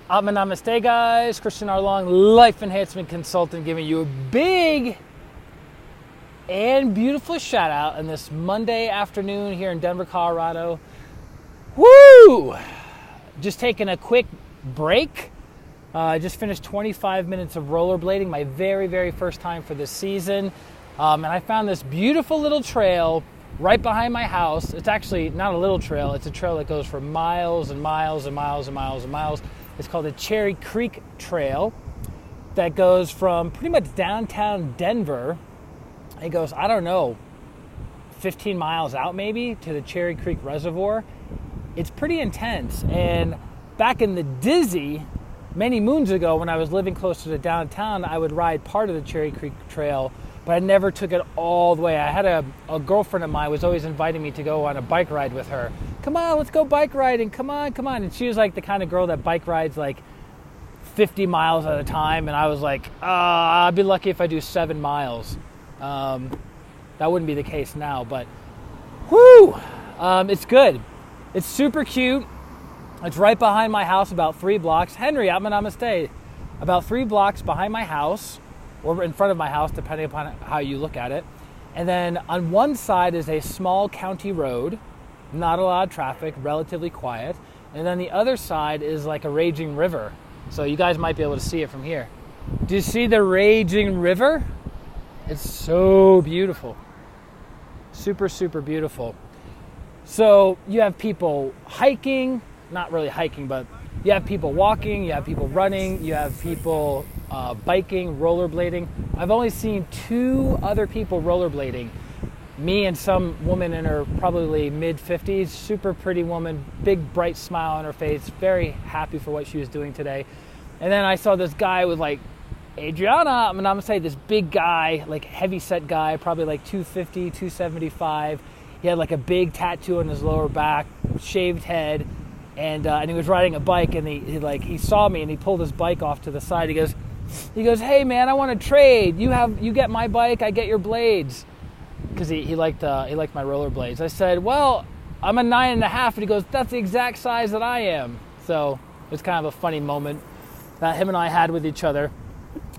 Namaste guys, ChristianRLong, life enhancement consultant, giving you a big and beautiful shout out on this Monday afternoon here in Denver, Colorado. Woo! Just taking a quick break. I just finished 25 minutes of rollerblading, my very first time for this season. And I found this beautiful little trail right behind my house. It's actually not a little trail, it's a trail that goes for miles and miles and miles and miles and miles. It's called the Cherry Creek Trail that goes from pretty much downtown Denver. It goes, 15 miles out maybe to the Cherry Creek Reservoir. It's pretty intense. And back in the Dizzy, many moons ago when I was living closer to downtown, I would ride part of the Cherry Creek Trail, but I never took it all the way. I had a girlfriend of mine was always inviting me to go on a bike ride with her. Come on, let's go bike riding. Come on. And she was like the kind of girl that bike rides like 50 miles at a time. And I was like, I'd be lucky if I do 7 miles. That wouldn't be the case now, but whoo, it's good. It's super cute. It's right behind my house, about 3 blocks. Henry, Namaste. About 3 blocks behind my house, or in front of my house, depending upon how you look at it. And then on one side is a small county road, not a lot of traffic, relatively quiet. And then the other side is like a raging river. So you guys might be able to see it from here. Do you see the raging river? It's so beautiful. Super beautiful. So you have people hiking, not really hiking, but you have people walking, you have people running, you have people biking, rollerblading. I've only seen 2 other people rollerblading. Me and some woman in her probably mid-50s, super pretty woman, big bright smile on her face, very happy for what she was doing today. And then I saw this guy with like, Adriana, I'm gonna say this big guy, like heavy set guy, probably like 250, 275. He had like a big tattoo on his lower back, shaved head, and he was riding a bike, and he saw me and he pulled his bike off to the side. He goes, hey man, I want to trade. You get my bike, I get your blades, because he liked my roller blades. I said, well, I'm a 9.5, and he goes, that's the exact size that I am. So it was kind of a funny moment that him and I had with each other.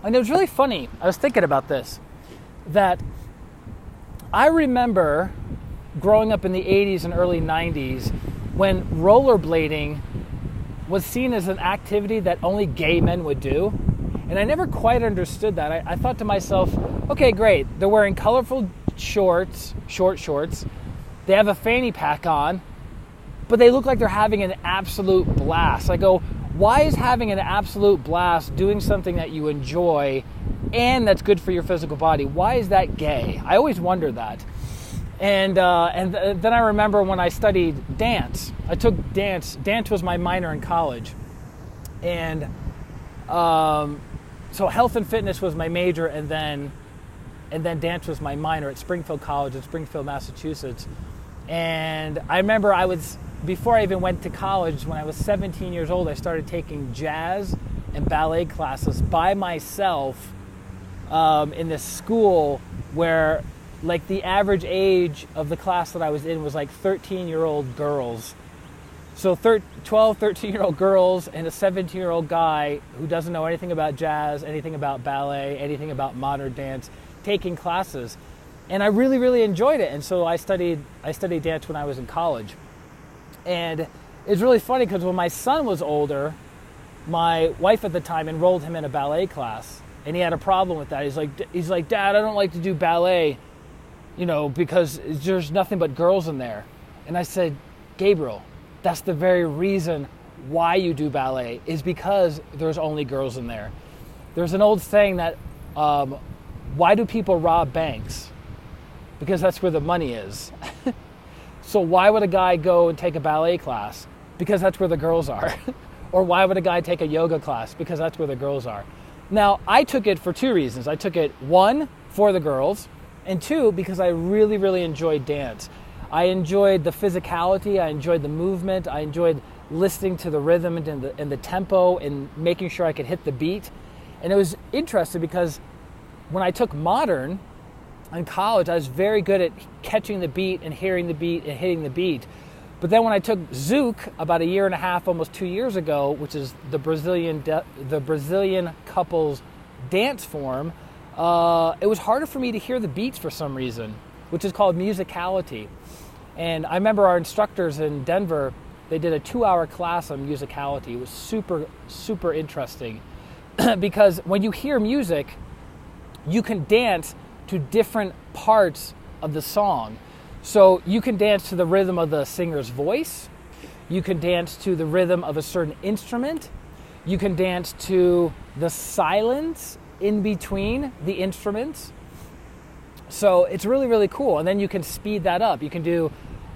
And it was really funny. I was thinking about this, that I remember growing up in the 80s and early 90s when rollerblading was seen as an activity that only gay men would do. And I never quite understood that. I thought to myself, okay, great. They're wearing colorful shorts, short shorts. They have a fanny pack on, but they look like they're having an absolute blast. I go, why is having an absolute blast doing something that you enjoy and that's good for your physical body? Why is that gay? I always wondered that. And then I remember when I studied dance. I took dance. Dance was my minor in college. And so health and fitness was my major, and then dance was my minor at Springfield College in Springfield, Massachusetts. And I remember before I even went to college, when I was 17 years old, I started taking jazz and ballet classes by myself in this school where like the average age of the class that I was in was like 13-year-old girls. So 12, 13-year-old girls and a 17-year-old guy who doesn't know anything about jazz, anything about ballet, anything about modern dance, taking classes. And I really enjoyed it. And so I studied dance when I was in college. And it's really funny because when my son was older, my wife at the time enrolled him in a ballet class. And he had a problem with that. He's like, Dad, I don't like to do ballet, because there's nothing but girls in there. And I said, Gabriel, that's the very reason why you do ballet, is because there's only girls in there. There's an old saying that, why do people rob banks? Because that's where the money is. So why would a guy go and take a ballet class? Because that's where the girls are. Or why would a guy take a yoga class? Because that's where the girls are. Now, I took it for 2 reasons. I took it, 1, for the girls, and 2, because I really enjoyed dance. I enjoyed the physicality, I enjoyed the movement, I enjoyed listening to the rhythm and the tempo and making sure I could hit the beat. And it was interesting because when I took modern in college, I was very good at catching the beat and hearing the beat and hitting the beat. But then when I took Zouk about a year and a half, almost 2 years ago, which is the Brazilian couples dance form, it was harder for me to hear the beats for some reason, which is called musicality. And I remember our instructors in Denver, they did a 2-hour class on musicality. It was super, super interesting because when you hear music, you can dance to different parts of the song. So you can dance to the rhythm of the singer's voice. You can dance to the rhythm of a certain instrument. You can dance to the silence in between the instruments. So it's really, really cool. And then you can speed that up. You can do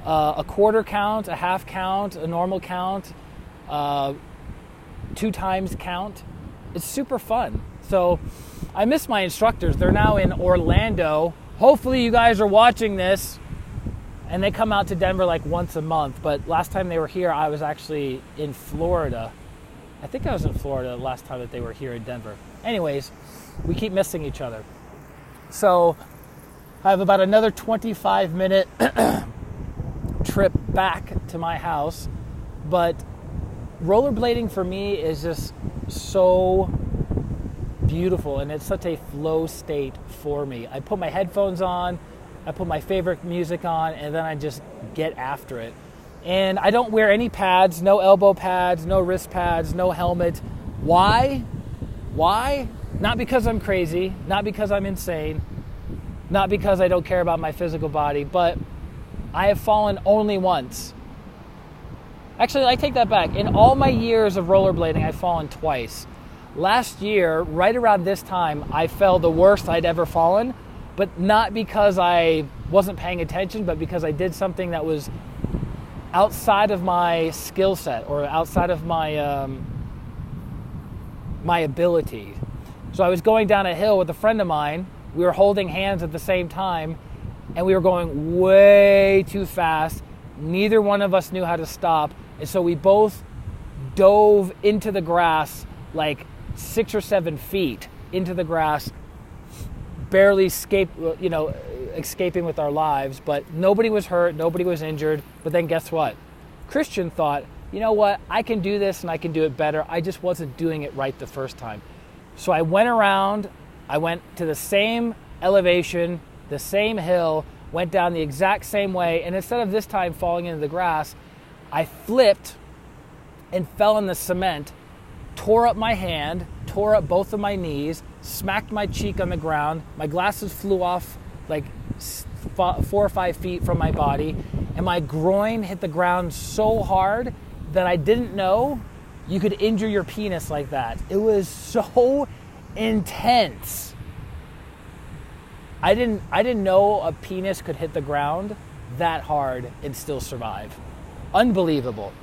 a quarter count, a half count, a normal count, 2 times count. It's super fun. So I miss my instructors. They're now in Orlando. Hopefully you guys are watching this. And they come out to Denver like once a month. But last time they were here, I was actually in Florida. I think I was in Florida the last time that they were here in Denver. Anyways, we keep missing each other. So I have about another 25-minute trip back to my house. But rollerblading for me is just so beautiful. And it's such a flow state for me. I put my headphones on. I put my favorite music on, and then I just get after it. And I don't wear any pads, no elbow pads, no wrist pads, no helmet. Why? Why? Not because I'm crazy, not because I'm insane, not because I don't care about my physical body, but I have fallen only once. Actually, I take that back. In all my years of rollerblading, I've fallen twice. Last year, right around this time, I fell the worst I'd ever fallen. But not because I wasn't paying attention, but because I did something that was outside of my skill set or outside of my my ability. So I was going down a hill with a friend of mine. We were holding hands at the same time, and we were going way too fast. Neither one of us knew how to stop, and so we both dove into the grass like 6 or 7 feet into the grass, barely escaping with our lives, but nobody was hurt, nobody was injured. But then guess what? Christian thought, you know what? I can do this and I can do it better. I just wasn't doing it right the first time. So I went around, I went to the same elevation, the same hill, went down the exact same way, and instead of this time falling into the grass, I flipped and fell in the cement, tore up my hand, tore up both of my knees, smacked my cheek on the ground. My glasses flew off like 4 or 5 feet from my body, and my groin hit the ground so hard that I didn't know you could injure your penis like that. It was so intense. I didn't know a penis could hit the ground that hard and still survive. Unbelievable.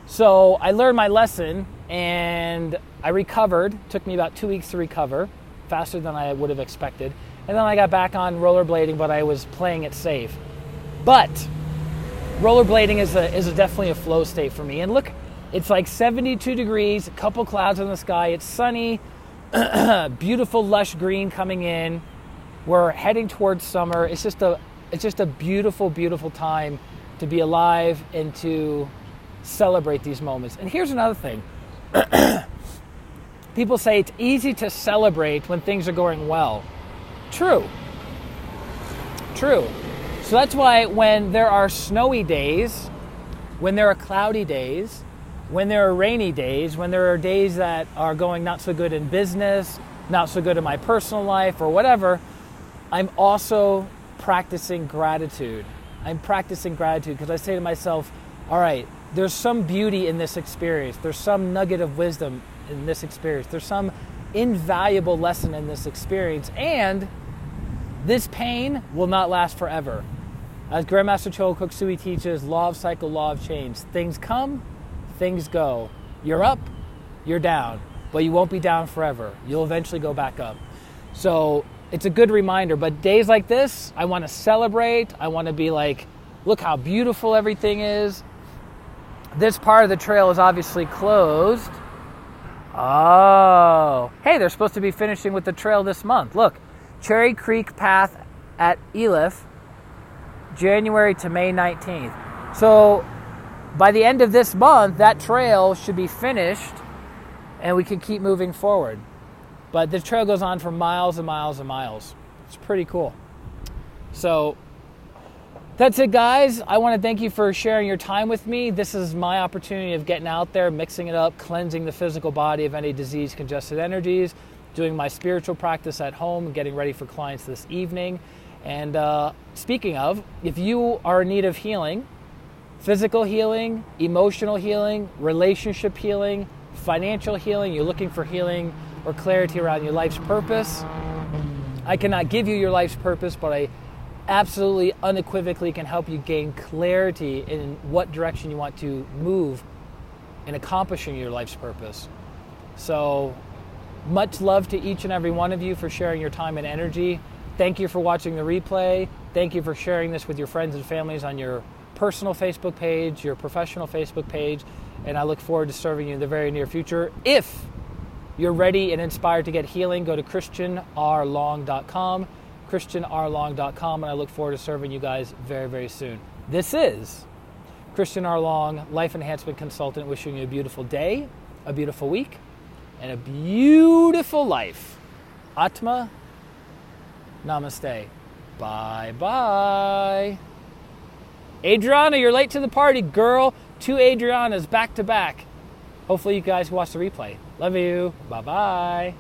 So I learned my lesson and I recovered. It took me about 2 weeks to recover, faster than I would have expected. And then I got back on rollerblading, but I was playing it safe. But rollerblading is definitely a flow state for me. And look, it's like 72 degrees, a couple clouds in the sky. It's sunny, beautiful lush green coming in. We're heading towards summer. It's just a beautiful, beautiful time to be alive and to celebrate these moments. And here's another thing. People say it's easy to celebrate when things are going well. True. So that's why when there are snowy days, when there are cloudy days, when there are rainy days, when there are days that are going not so good in business, not so good in my personal life or whatever, I'm also practicing gratitude. I'm practicing gratitude because I say to myself, all right, there's some beauty in this experience. There's some nugget of wisdom in this experience. There's some invaluable lesson in this experience. And this pain will not last forever. As Grandmaster Chogo Koksui teaches, law of cycle, law of change. Things come, things go. You're up, you're down. But you won't be down forever. You'll eventually go back up. So it's a good reminder. But days like this, I want to celebrate. I want to be like, look how beautiful everything is. This part of the trail is obviously closed. Oh, hey, they're supposed to be finishing with the trail this month. Look, Cherry Creek Path at Elif, January to May 19th. So by the end of this month, that trail should be finished and we can keep moving forward. But the trail goes on for miles and miles and miles. It's pretty cool. So that's it, guys. I want to thank you for sharing your time with me. This is my opportunity of getting out there, mixing it up, cleansing the physical body of any disease, congested energies, doing my spiritual practice at home, getting ready for clients this evening. And speaking of, if you are in need of healing, physical healing, emotional healing, relationship healing, financial healing, you're looking for healing or clarity around your life's purpose, I cannot give you your life's purpose, but I absolutely unequivocally can help you gain clarity in what direction you want to move in accomplishing your life's purpose. So much love to each and every one of you for sharing your time and energy. Thank you for watching the replay. Thank you for sharing this with your friends and families on your personal Facebook page, your professional Facebook page, and I look forward to serving you in the very near future. If you're ready and inspired to get healing, go to ChristianRLong.com, ChristianRLong.com, and I look forward to serving you guys very, very soon. This is Christian R. Long, Life Enhancement Consultant, wishing you a beautiful day, a beautiful week, and a beautiful life. Atma, namaste. Bye-bye. Adriana, you're late to the party, girl. 2 Adrianas back to back. Hopefully you guys watch the replay. Love you. Bye-bye.